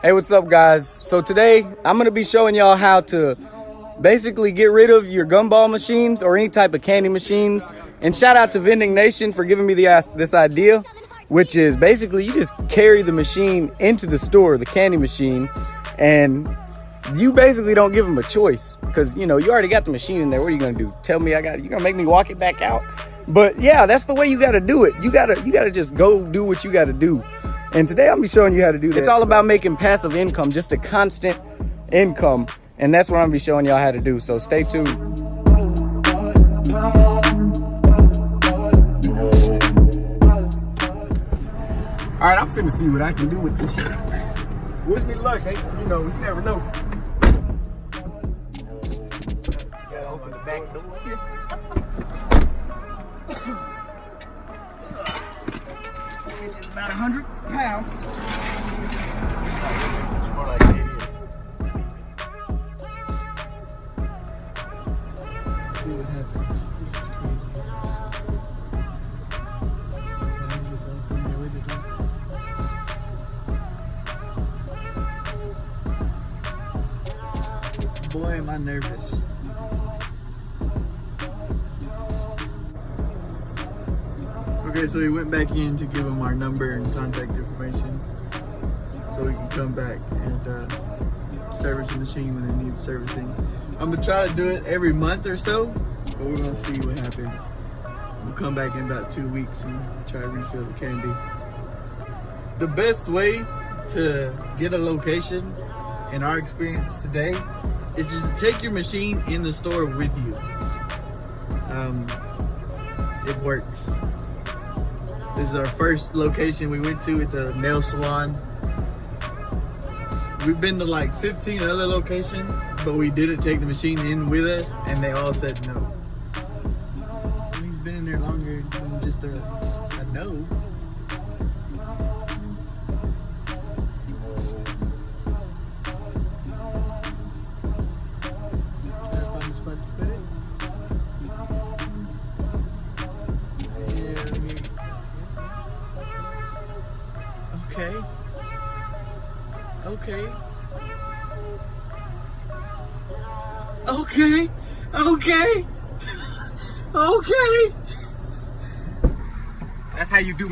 Hey, what's up, guys? So today I'm going to be showing y'all how to basically get rid of your gumball machines or any type of candy machines. And shout out to Vending Nation for giving me this idea, which is basically you just carry the machine into the store, the candy machine, and you basically don't give them a choice because, you know, you already got the machine in there. What are you going to do? Tell me you're going to make me walk it back out? But yeah, that's the way you got to do it. You got to just go do what you got to do. And today I'm gonna be showing you how to do that. It's all about making passive income, just a constant income. And that's what I'm gonna be showing y'all how to do. So stay tuned. All right, I'm finna see what I can do with this shit. Wish me luck, hey? You know, you never know. Gotta open the back door here. Which is about 100 pounds. See what happens. This is crazy. I just walked in there with it. Boy, am I nervous. Okay, so we went back in to give him our number and contact information so we can come back and service the machine when it needs servicing. I'm gonna try to do it every month or so, but we're gonna see what happens. We'll come back in about 2 weeks and try to refill the candy. The best way to get a location, in our experience today, is just to take your machine in the store with you. It works. This is our first location we went to at the nail salon. We've been to like 15 other locations, but we didn't take the machine in with us, and they all said no. And he's been in there longer than just a no. Try to find a spot to put it. Okay. Okay. Okay. Okay. Okay. That's how you do it.